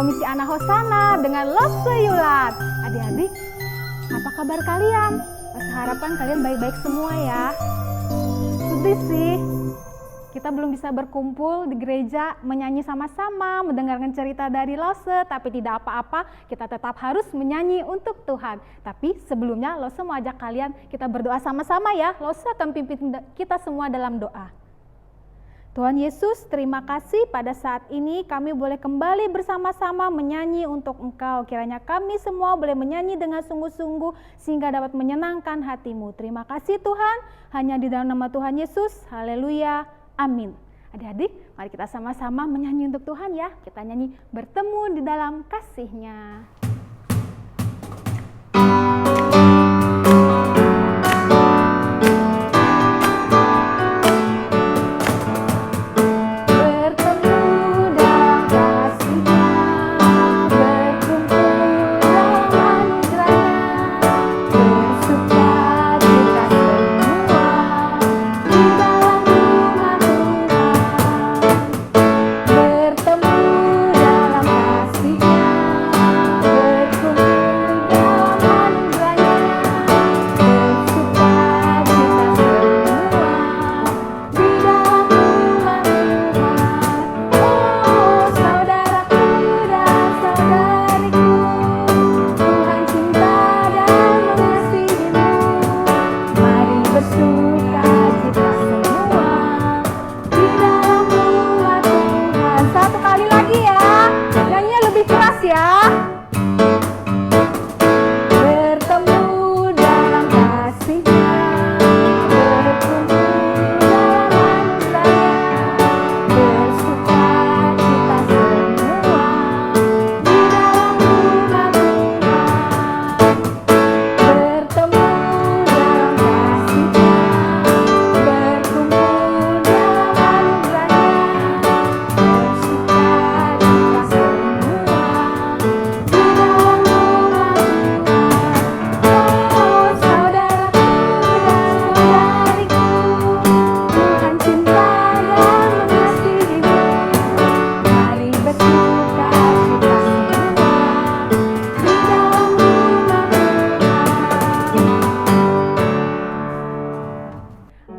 Misi Anak Hosana dengan Lose Yulan. Adik-adik, apa kabar kalian? Saya harapan kalian baik-baik semua ya. Sedih sih, kita belum bisa berkumpul di gereja, menyanyi sama-sama, mendengarkan cerita dari Lose, tapi tidak apa-apa, kita tetap harus menyanyi untuk Tuhan. Tapi sebelumnya Lose mau ajak kalian, kita berdoa sama-sama ya. Lose akan pimpin kita semua dalam doa. Tuhan Yesus, terima kasih pada saat ini kami boleh kembali bersama-sama menyanyi untuk Engkau. Kiranya kami semua boleh menyanyi dengan sungguh-sungguh sehingga dapat menyenangkan hati-Mu. Terima kasih Tuhan, hanya di dalam nama Tuhan Yesus. Haleluya, amin. Adik-adik, mari kita sama-sama menyanyi untuk Tuhan ya. Kita nyanyi bertemu di dalam kasih-Nya.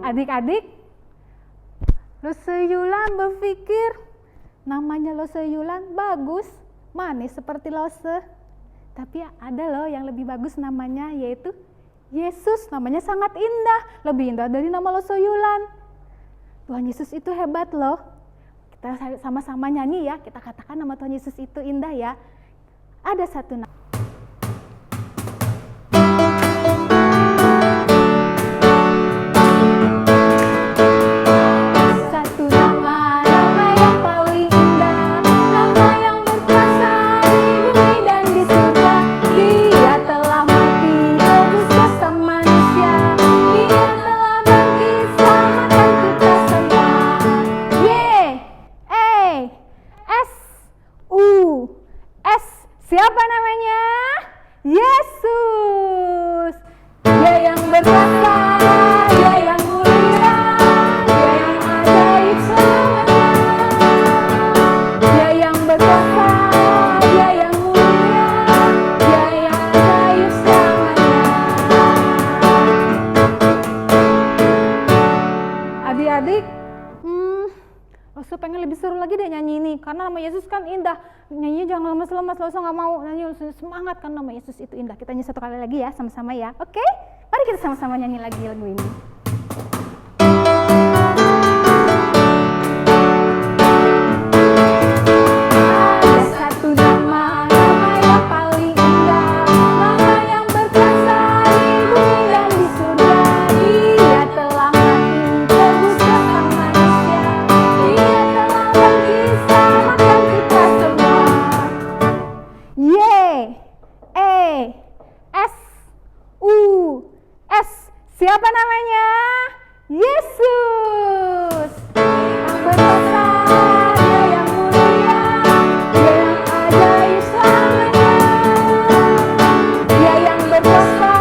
Adik-adik, Lose Yulan berpikir namanya Lose Yulan bagus, manis seperti Lose. Tapi ada loh yang lebih bagus namanya, yaitu Yesus. Namanya sangat indah, lebih indah dari nama Lose Yulan. Tuhan Yesus itu hebat loh. Kita sama-sama nyanyi ya, kita katakan nama Tuhan Yesus itu indah ya. Ada satu nama. Siapa namanya? Yesus. Dia yang berkuasa, Dia yang mulia, Dia yang ajaib selamanya. Dia yang berkuasa, Dia yang mulia, Dia yang ajaib selamanya. Adik-adik, Lose pengen lebih seru lagi deh nyanyi ini, karena nama Yesus kan indah. Nyanyi jangan lemas-lemas, Lose nggak mau nyanyi, semangat kan nama Yesus itu indah. Kita nyanyi satu kali lagi ya, sama-sama ya. Oke? Mari kita sama-sama nyanyi lagi lagu ini. Siapa namanya? Yesus. Yang berkuasa, Dia yang mulia, Dia yang ajaib selamanya. Dia yang berkuasa,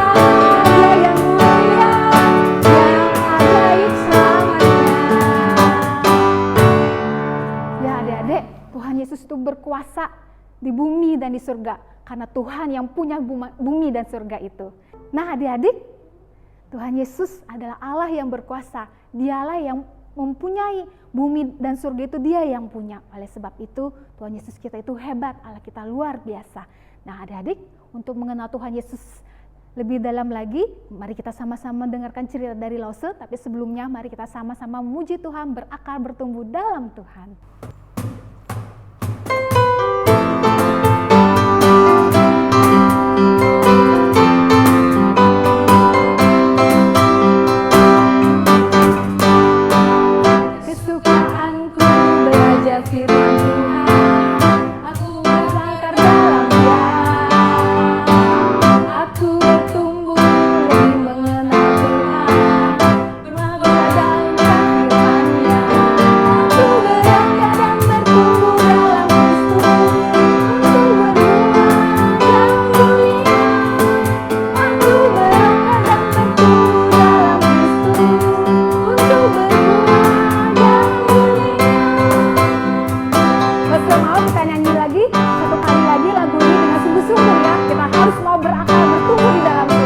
Dia yang mulia, Dia yang ajaib selamanya. Ya adik-adik, Tuhan Yesus itu berkuasa. di bumi dan di surga, karena Tuhan yang punya bumi dan surga itu. Nah adik-adik, Tuhan Yesus adalah Allah yang berkuasa. Dialah yang mempunyai bumi dan surga, itu Dia yang punya. Oleh sebab itu Tuhan Yesus kita itu hebat, Allah kita luar biasa. Nah adik-adik, untuk mengenal Tuhan Yesus lebih dalam lagi, mari kita sama-sama dengarkan cerita dari Lause. Tapi sebelumnya mari kita sama-sama memuji Tuhan, berakar bertumbuh dalam Tuhan. Kesukaanku belajar firman Tuhan, aku berakar dalam Dia. Aku bertumbuh lebih mengenal Tuhan, berakar dalam firman-Nya. Aku berakar dan bertumbuh dalam Kristus, untuk berbuah yang mulia. Aku berakar dan bertumbuh dalam Kristus, untuk berbuah yang mulia. Mau kita nyanyi lagi, satu kali lagi lagu ini dengan sungguh-sungguh ya. Kita harus mau berakar bertumbuh di dalam Tuhan.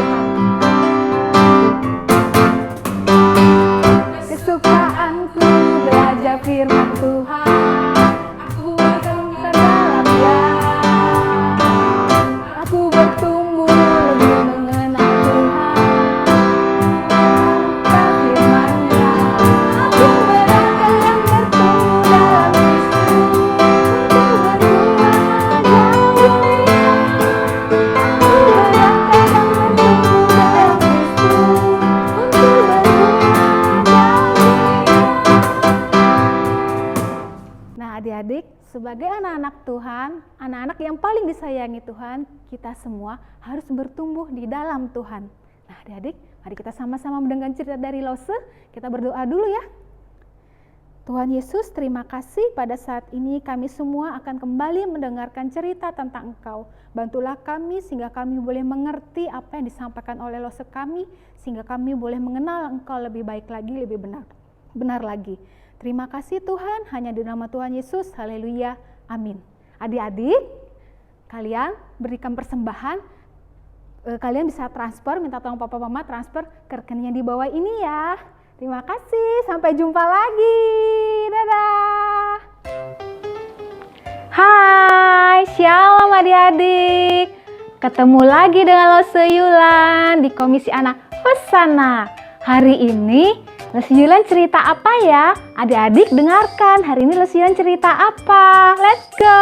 Kesukaanku belajar firman Tuhan, aku berakar dalam Dia. Aku bertumbuh lebih mengenal Tuhan, firman-Nya. Aku berakar dan bertumbuh dalam Kristus, untuk berbuah yang mulia. Aku berakar dan bertumbuh dalam Kristus, untuk berbuah yang mulia. Nah adik-adik, sebagai anak-anak Tuhan, anak-anak yang paling disayangi Tuhan, kita semua harus bertumbuh di dalam Tuhan. Nah adik-adik, mari kita sama-sama mendengar cerita dari Lause. Kita berdoa dulu ya. Tuhan Yesus, terima kasih pada saat ini kami semua akan kembali mendengarkan cerita tentang Engkau. Bantulah kami sehingga kami boleh mengerti apa yang disampaikan oleh Lause kami, sehingga kami boleh mengenal Engkau lebih baik lagi, lebih benar lagi. Terima kasih Tuhan, hanya di nama Tuhan Yesus, haleluya, amin. Adik-adik, kalian berikan persembahan, kalian bisa transfer, minta tolong papa mama transfer ke rekening yang di bawah ini ya. Terima kasih, sampai jumpa lagi, dadah. Hai, shalom adik-adik. Ketemu lagi dengan Lause Yulan di Komisi Anak Hosana. Hari ini Lause Yulan cerita apa ya? Adik-adik dengarkan, hari ini Lause Yulan cerita apa? Let's go!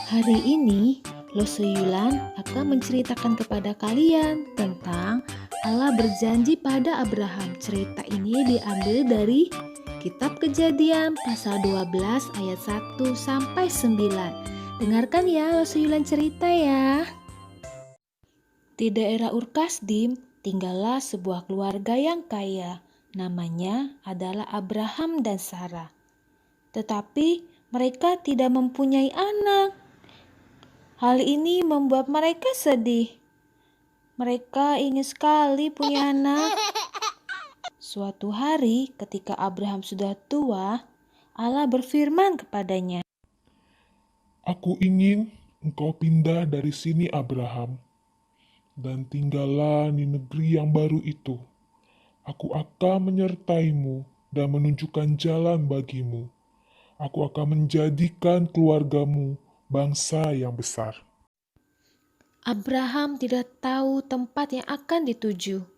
Hari ini Lause Yulan akan menceritakan kepada kalian tentang Allah berjanji pada Abraham. Cerita ini diambil dari Kitab Kejadian pasal 12 ayat 1 sampai 9. Dengarkan ya Lause Yulan cerita ya. Di daerah Ur-Kasdim tinggallah sebuah keluarga yang kaya. Namanya adalah Abraham dan Sarah. Tetapi mereka tidak mempunyai anak. Hal ini membuat mereka sedih. Mereka ingin sekali punya anak. Suatu hari ketika Abraham sudah tua, Allah berfirman kepadanya, Aku ingin engkau pindah dari sini Abraham, dan tinggallah di negeri yang baru itu. Aku akan menyertaimu dan menunjukkan jalan bagimu. Aku akan menjadikan keluargamu bangsa yang besar. Abraham tidak tahu tempat yang akan dituju.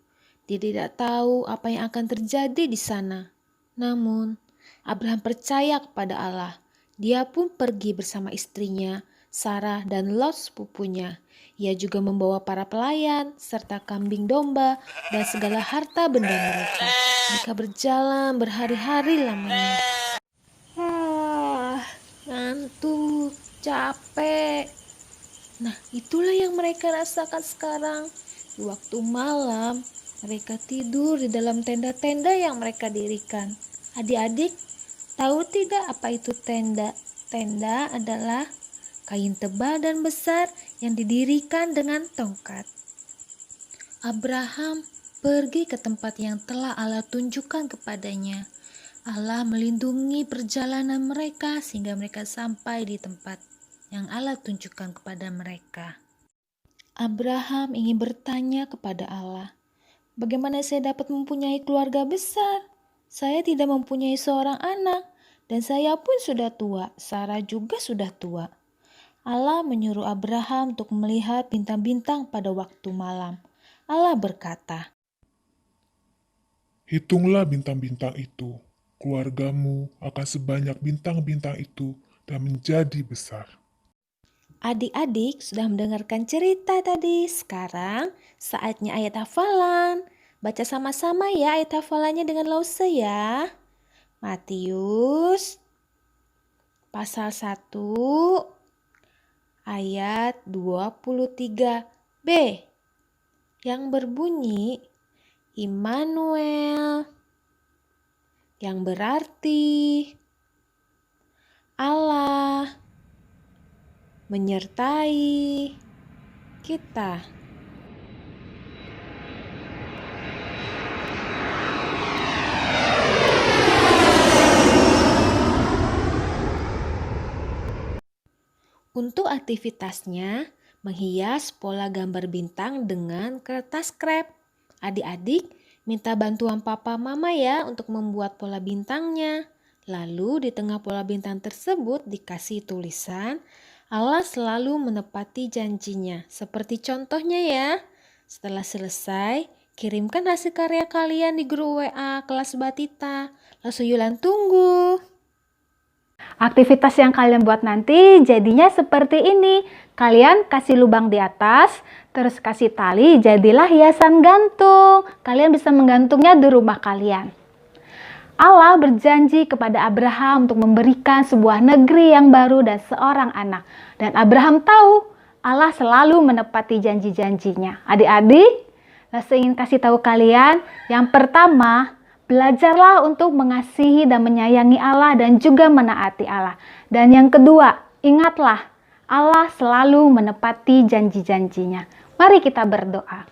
Dia tidak tahu apa yang akan terjadi di sana. Namun, Abraham percaya kepada Allah. Dia pun pergi bersama istrinya, Sarah dan Lot sepupunya. Ia juga membawa para pelayan, serta kambing domba, dan segala harta benda mereka. Mereka berjalan berhari-hari lamanya. Ngantuk, capek. Nah, itulah yang mereka rasakan sekarang. Di waktu malam, mereka tidur di dalam tenda-tenda yang mereka dirikan. Adik-adik, tahu tidak apa itu tenda? Tenda adalah kain tebal dan besar yang didirikan dengan tongkat. Abraham pergi ke tempat yang telah Allah tunjukkan kepadanya. Allah melindungi perjalanan mereka sehingga mereka sampai di tempat yang Allah tunjukkan kepada mereka. Abraham ingin bertanya kepada Allah, "Bagaimana saya dapat mempunyai keluarga besar? Saya tidak mempunyai seorang anak, dan saya pun sudah tua, Sarah juga sudah tua." Allah menyuruh Abraham untuk melihat bintang-bintang pada waktu malam. Allah berkata, Hitunglah bintang-bintang itu. Keluargamu akan sebanyak bintang-bintang itu dan menjadi besar. adik-adik sudah mendengarkan cerita tadi. Sekarang saatnya ayat hafalan. Baca sama-sama ya ayat hafalannya dengan Lause ya. Matius pasal 1 ayat 23b yang berbunyi Immanuel, yang berarti Allah menyertai kita. Untuk aktivitasnya, menghias pola gambar bintang dengan kertas krep. Adik-adik, minta bantuan papa mama ya untuk membuat pola bintangnya. Lalu di tengah pola bintang tersebut dikasih tulisan, Allah selalu menepati janjinya. Seperti contohnya ya, setelah selesai, kirimkan hasil karya kalian di grup WA kelas Batita. Langsung Yulan tunggu. Aktivitas yang kalian buat nanti jadinya seperti ini. Kalian kasih lubang di atas, terus kasih tali, jadilah hiasan gantung. Kalian bisa menggantungnya di rumah kalian. Allah berjanji kepada Abraham untuk memberikan sebuah negeri yang baru dan seorang anak. Dan Abraham tahu Allah selalu menepati janji-janjinya. Adik-adik, saya ingin kasih tahu kalian, yang pertama, belajarlah untuk mengasihi dan menyayangi Allah dan juga menaati Allah. Dan yang kedua, ingatlah Allah selalu menepati janji-janjinya. Mari kita berdoa.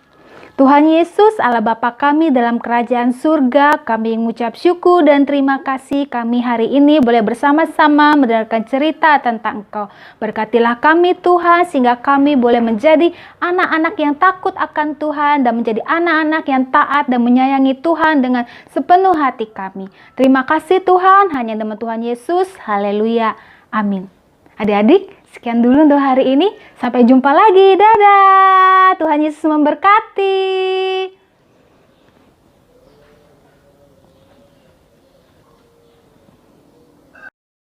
Tuhan Yesus, Allah Bapa kami dalam kerajaan surga, kami mengucap syukur dan terima kasih kami hari ini boleh bersama-sama mendengarkan cerita tentang Engkau. Berkatilah kami Tuhan sehingga kami boleh menjadi anak-anak yang takut akan Tuhan dan menjadi anak-anak yang taat dan menyayangi Tuhan dengan sepenuh hati kami. Terima kasih Tuhan, hanya nama Tuhan Yesus. Haleluya. Amin. Adik-adik, sekian dulu untuk hari ini. Sampai jumpa lagi. Dadah. Tuhan Yesus memberkati.